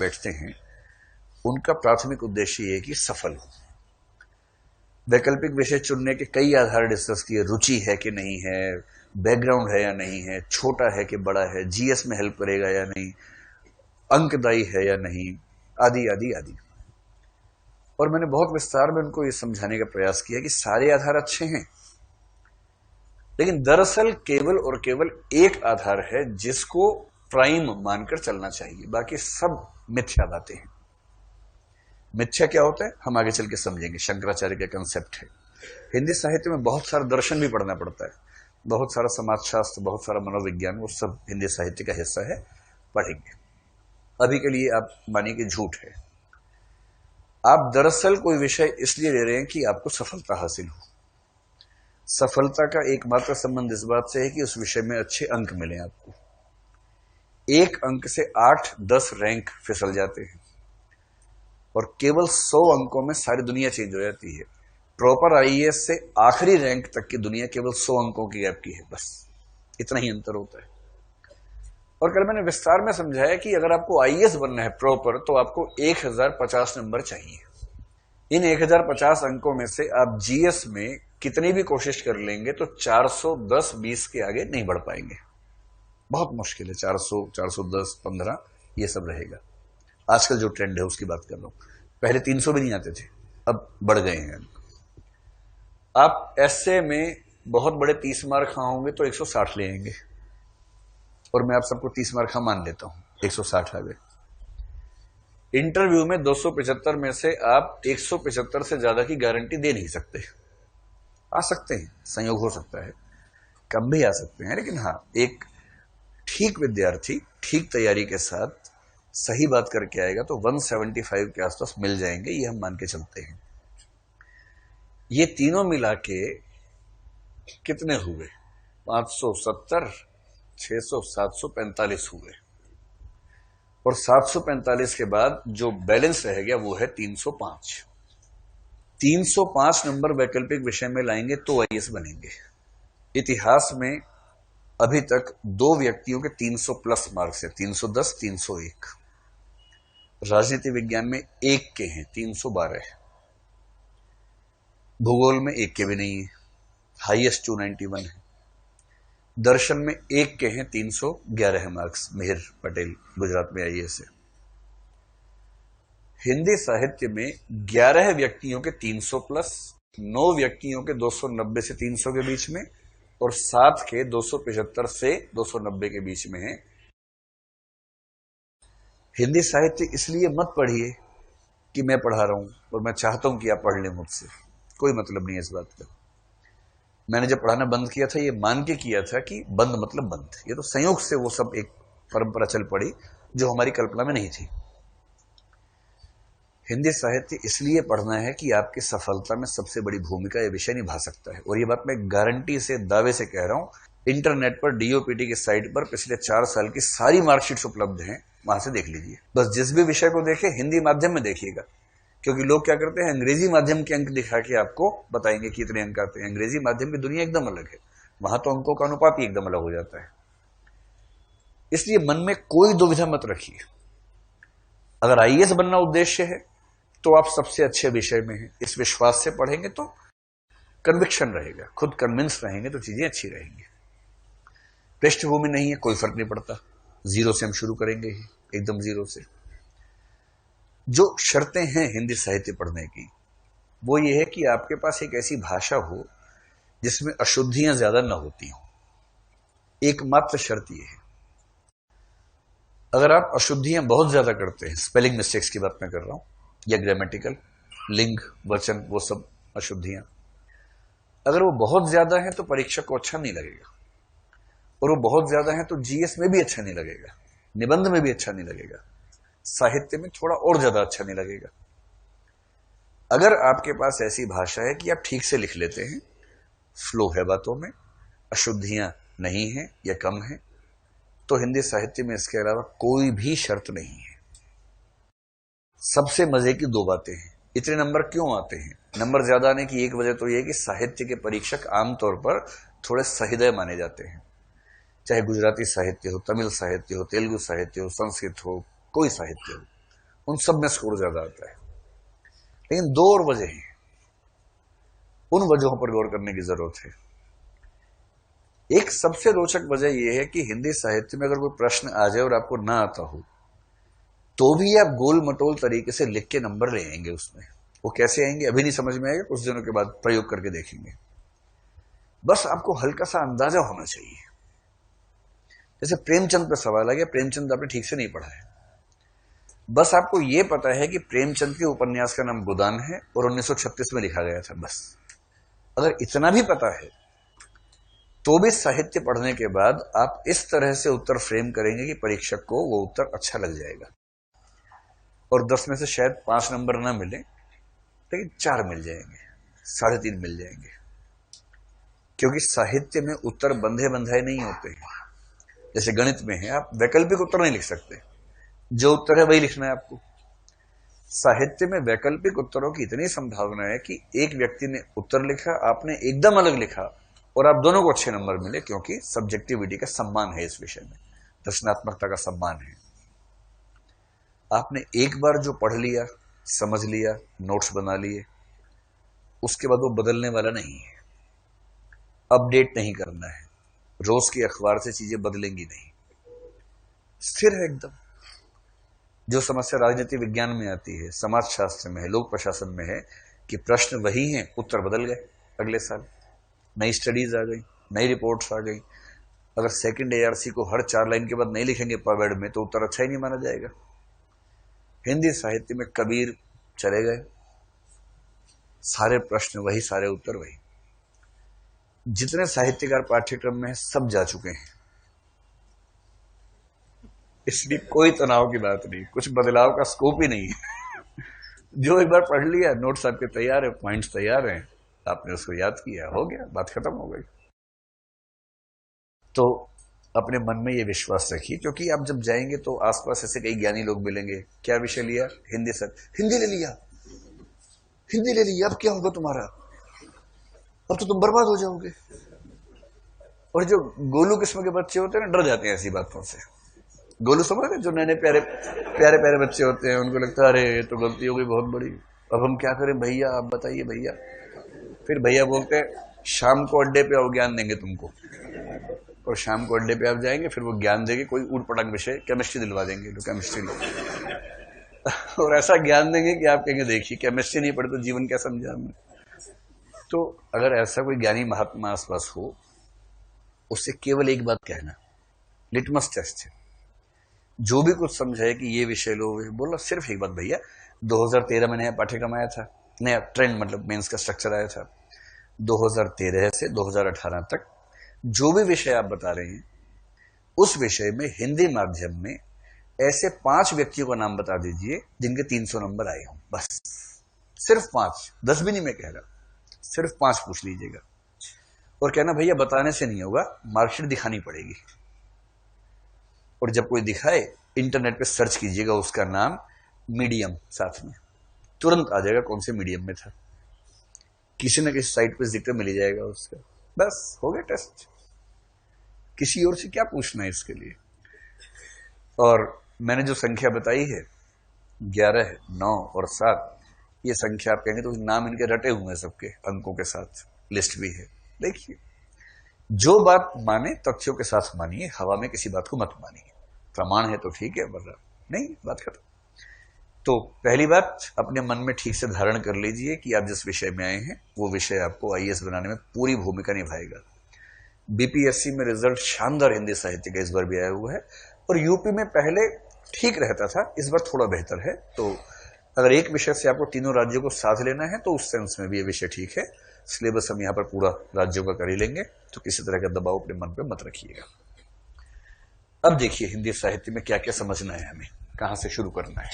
बैठते हैं उनका प्राथमिक उद्देश्य ये है कि सफल हो। वैकल्पिक विषय चुनने के कई आधार डिस्कस किए, रुचि है कि नहीं है, बैकग्राउंड है या नहीं है, छोटा है कि बड़ा है, जीएस में हेल्प करेगा या नहीं, अंकदायी है या नहीं, आदि आदि आदि। और मैंने बहुत विस्तार में उनको ये समझाने का प्रयास किया कि सारे आधार अच्छे हैं, लेकिन दरअसल केवल और केवल एक आधार है जिसको प्राइम मानकर चलना चाहिए, बाकी सब मिथ्या बातें हैं। मिथ्या क्या होता है हम आगे चल के समझेंगे, शंकराचार्य का कंसेप्ट है। हिंदी साहित्य में बहुत सारा दर्शन भी पढ़ना पड़ता है, बहुत सारा समाजशास्त्र, बहुत सारा मनोविज्ञान, वो सब हिंदी साहित्य का हिस्सा है, पढ़ेंगे। अभी के लिए आप मानिए कि झूठ है। आप दरअसल कोई विषय इसलिए ले रहे हैं कि आपको सफलता हासिल हो। सफलता का एकमात्र संबंध इस बात से है कि उस विषय में अच्छे अंक मिले आपको। एक अंक से 8-10 रैंक फिसल जाते हैं और केवल 100 अंकों में सारी दुनिया चेंज हो जाती है। प्रॉपर आईएएस से आखिरी रैंक तक की दुनिया केवल 100 अंकों की गैप की है, बस इतना ही अंतर होता है। और कल मैंने विस्तार में समझाया कि अगर आपको आईएएस बनना है प्रॉपर, तो आपको 1050 नंबर चाहिए। इन 1050 अंकों में से आप जीएस में कितनी भी कोशिश कर लेंगे तो 410-20 के आगे नहीं बढ़ पाएंगे। बहुत मुश्किल है। 400, 410, 15 ये सब रहेगा। आजकल जो ट्रेंड है उसकी बात कर रहा हूं। पहले 300 भी नहीं आते थे, अब बढ़ गए हैं। आप एसए में बहुत बड़े 30 मार्क खाओगे तो 160 ले आएंगे, और मैं आप सबको 30 मार्क मान लेता हूं, 160 आ गए। इंटरव्यू में 275 में से आप 175 से ज्यादा की गारंटी दे नहीं सकते। आ सकते हैं, संयोग हो सकता है, कम भी आ सकते हैं, लेकिन हाँ, एक ठीक विद्यार्थी ठीक तैयारी के साथ सही बात करके आएगा तो 175 के आसपास मिल जाएंगे, ये हम मान के चलते हैं। ये तीनों मिला के कितने हुए? 570, 600, 745 हुए। और 745 के बाद जो बैलेंस रह गया वो है 305। 305 नंबर वैकल्पिक विषय में लाएंगे तो आईएएस बनेंगे। इतिहास में अभी तक 2 व्यक्तियों के 300 प्लस मार्क्स है, 310, 301। राजनीति विज्ञान में एक के हैं 312। भूगोल में एक के भी नहीं है, हाईएस्ट 291 है। दर्शन में एक के हैं 311 मार्क्स, मिहिर पटेल गुजरात में आईएएस है। हिंदी साहित्य में 11 व्यक्तियों के 300 प्लस, 9 व्यक्तियों के 290 से 300 के बीच में, और 7 के 275 से 290 के बीच में है। हिंदी साहित्य इसलिए मत पढ़िए कि मैं पढ़ा रहा हूं और मैं चाहता हूं कि आप पढ़ लें मुझसे, कोई मतलब नहीं है इस बात का। मैंने जब पढ़ाना बंद किया था ये मान के किया था कि बंद मतलब बंद, ये तो संयोग से वो सब एक परंपरा चल पड़ी जो हमारी कल्पना में नहीं थी। हिंदी साहित्य इसलिए पढ़ना है कि आपकी सफलता में सबसे बड़ी भूमिका यह विषय निभा सकता है, और ये बात मैं गारंटी से, दावे से कह रहा हूं। इंटरनेट पर डीओपीटी की साइट पर पिछले 4 साल की सारी मार्कशीट्स उपलब्ध हैं, वहां से देख लीजिए। बस जिस भी विषय को देखें हिंदी माध्यम में देखिएगा, क्योंकि लोग क्या करते हैं, अंग्रेजी माध्यम के अंक दिखा के आपको बताएंगे कि इतने अंक आते हैं। अंग्रेजी माध्यम की दुनिया एकदम अलग है, वहां तो अंकों का अनुपात ही एकदम अलग हो जाता है। इसलिए मन में कोई दुविधा मत रखिए। अगर आईएएस बनना उद्देश्य है तो आप सबसे अच्छे विषय में हैं, इस विश्वास से पढ़ेंगे तो कन्विक्शन रहेगा, खुद कन्विंस रहेंगे तो चीजें अच्छी रहेंगी। पृष्ठभूमि नहीं है, कोई फर्क नहीं पड़ता, 0 से हम शुरू करेंगे ही, एकदम 0 से। जो शर्तें हैं हिंदी साहित्य पढ़ने की वो ये है कि आपके पास एक ऐसी भाषा हो जिसमें अशुद्धियां ज्यादा न होती हो। एकमात्र शर्त ये है। अगर आप अशुद्धियां बहुत ज्यादा करते हैं, स्पेलिंग मिस्टेक्स की बात मैं कर रहा हूं, या ग्रामेटिकल, लिंग, वचन, वो सब अशुद्धियां, अगर वो बहुत ज्यादा है तो परीक्षा को अच्छा नहीं लगेगा, और वो बहुत ज्यादा है तो जीएस में भी अच्छा नहीं लगेगा, निबंध में भी अच्छा नहीं लगेगा, साहित्य में थोड़ा और ज्यादा अच्छा नहीं लगेगा। अगर आपके पास ऐसी भाषा है कि आप ठीक से लिख लेते हैं, फ्लो है बातों में, अशुद्धियां नहीं है या कम है, तो हिंदी साहित्य में इसके अलावा कोई भी शर्त नहीं है। सबसे मजे की 2 बातें हैं। इतने नंबर क्यों आते हैं? नंबर ज्यादा आने की एक वजह तो यह कि साहित्य के परीक्षक आमतौर पर थोड़े सहृदय माने जाते हैं। चाहे गुजराती साहित्य हो, तमिल साहित्य हो, तेलुगु साहित्य हो, संस्कृत हो, कोई साहित्य हो, उन सब में स्कोर ज्यादा आता है। लेकिन दो और वजह हैं, उन वजहों पर गौर करने की जरूरत है। एक सबसे रोचक वजह यह है कि हिंदी साहित्य में अगर कोई प्रश्न आ जाए और आपको ना आता हो तो भी आप गोल मटोल तरीके से लिख के नंबर ले आएंगे उसमें। वो कैसे आएंगे अभी नहीं समझ में आएगा, कुछ दिनों के बाद प्रयोग करके देखेंगे। बस आपको हल्का सा अंदाजा होना चाहिए। जैसे प्रेमचंद पर सवाल आ गया, प्रेमचंद आपने ठीक से नहीं पढ़ा है, बस आपको यह पता है कि प्रेमचंद के उपन्यास का नाम गोदान है और 1936 में लिखा गया था, बस अगर इतना भी पता है तो भी साहित्य पढ़ने के बाद आप इस तरह से उत्तर फ्रेम करेंगे कि परीक्षक को वो उत्तर अच्छा लग जाएगा और 10 में से शायद 5 नंबर ना मिले लेकिन 4 मिल जाएंगे, 3.5 मिल जाएंगे। क्योंकि साहित्य में उत्तर बंधे बंधाए नहीं होते हैं। जैसे गणित में है, आप वैकल्पिक उत्तर नहीं लिख सकते, जो उत्तर है वही लिखना है आपको। साहित्य में वैकल्पिक उत्तरों की इतनी संभावना है कि एक व्यक्ति ने उत्तर लिखा, आपने एकदम अलग लिखा और आप दोनों को अच्छे नंबर मिले, क्योंकि सब्जेक्टिविटी का सम्मान है इस विषय में, रचनात्मकता का सम्मान है। आपने एक बार जो पढ़ लिया, समझ लिया, नोट्स बना लिए, उसके बाद वो बदलने वाला नहीं है, अपडेट नहीं करना है, रोज के अखबार से चीजें बदलेंगी नहीं, स्थिर है एकदम। जो समस्या राजनीति विज्ञान में आती है, समाज शास्त्र में है, लोक प्रशासन में है कि प्रश्न वही हैं, उत्तर बदल गए अगले साल, नई स्टडीज आ गई, नई रिपोर्ट्स आ गई। अगर सेकंड एआरसी को हर 4 लाइन के बाद नहीं लिखेंगे पवेड में तो उत्तर अच्छा ही नहीं माना जाएगा। हिंदी साहित्य में कबीर चले गए, सारे प्रश्न वही, सारे उत्तर वही। जितने साहित्यकार पाठ्यक्रम में सब जा चुके हैं, इसलिए कोई तनाव की बात नहीं, कुछ बदलाव का स्कोप ही नहीं है। जो एक बार पढ़ लिया, नोट्स आपके तैयार है, पॉइंट्स तैयार हैं, आपने उसको याद किया, हो गया, बात खत्म हो गई। तो अपने मन में ये विश्वास रखिए, क्योंकि आप जब जाएंगे तो आसपास ऐसे कई ज्ञानी लोग मिलेंगे। क्या विषय लिया? हिंदी सर। हिंदी ले लिया, हिंदी ले लिया, अब क्या होगा तुम्हारा? अब तो तुम बर्बाद हो जाओगे। और जो गोलू किस्म के बच्चे होते हैं ना, डर जाते हैं ऐसी बातों से। गोलू समझ रहे, जो नए प्यारे प्यारे प्यारे बच्चे होते हैं, उनको लगता है अरे ये तो गलती हो गई बहुत बड़ी, अब हम क्या करें भैया, आप बताइए भैया। फिर भैया बोलते हैं शाम को अड्डे पे आओ, ज्ञान देंगे तुमको। और शाम को अड्डे पे आप जाएंगे, फिर वो ज्ञान देंगे, कोई ऊट पटांग विषय केमिस्ट्री दिलवा देंगे, तो केमिस्ट्री लो। और ऐसा ज्ञान देंगे कि आप कहेंगे देखिए केमिस्ट्री नहीं पढ़े तो जीवन क्या समझा हमने। तो अगर ऐसा कोई ज्ञानी महात्मा आसपास हो, उससे केवल एक बात कहना, लिटमस टेस्ट है, जो भी कुछ समझाए कि ये विषय लो, बोला सिर्फ एक बात, भैया 2013 में नया पाठ्यक्रम आया था, नया ट्रेंड मतलब मेंस का स्ट्रक्चर आया था, 2013 से 2018 तक जो भी विषय आप बता रहे हैं, उस विषय में हिंदी माध्यम में ऐसे 5 व्यक्तियों का नाम बता दीजिए जिनके 300 नंबर आए हों, बस सिर्फ 5, 10 भी नहीं मैं कह रहा, सिर्फ 5 पूछ लीजिएगा। और कहना भैया बताने से नहीं होगा, मार्कशीट दिखानी पड़ेगी। और जब कोई दिखाए, इंटरनेट पे सर्च कीजिएगा उसका नाम, मीडियम साथ में, तुरंत आ जाएगा कौन से मीडियम में था, किसी न किसी साइट पे जिक्र मिल ही जाएगा उसका, बस हो गया टेस्ट। किसी और से क्या पूछना है इसके लिए। और मैंने जो संख्या बताई है 11, 9 और 7, ये संख्या आप कहेंगे तो नाम इनके रटे हुए हैं सबके, अंकों के साथ लिस्ट भी है। देखिए, जो बात माने तथ्यों के साथ मानिए, हवा में किसी बात को मत मानिए। प्रमाण है तो ठीक है, वरना नहीं, बात खत्म। तो पहली बात, अपने मन में ठीक से धारण कर लीजिए कि आप जिस विषय में आए हैं वो विषय आपको आईएएस बनाने में पूरी भूमिका निभाएगा। बीपीएससी में रिजल्ट शानदार हिंदी साहित्य का इस बार भी आया हुआ है, और यूपी में पहले ठीक रहता था, इस बार थोड़ा बेहतर है। तो अगर एक विषय से आपको तीनों राज्यों को साथ लेना है तो उस सेंस में भी ये विषय ठीक है। सिलेबस हम यहाँ पर पूरा राज्यों का कर ही लेंगे, तो किसी तरह का दबाव अपने मन पे मत रखिएगा। अब देखिए हिंदी साहित्य में क्या क्या समझना है, हमें कहां से शुरू करना है।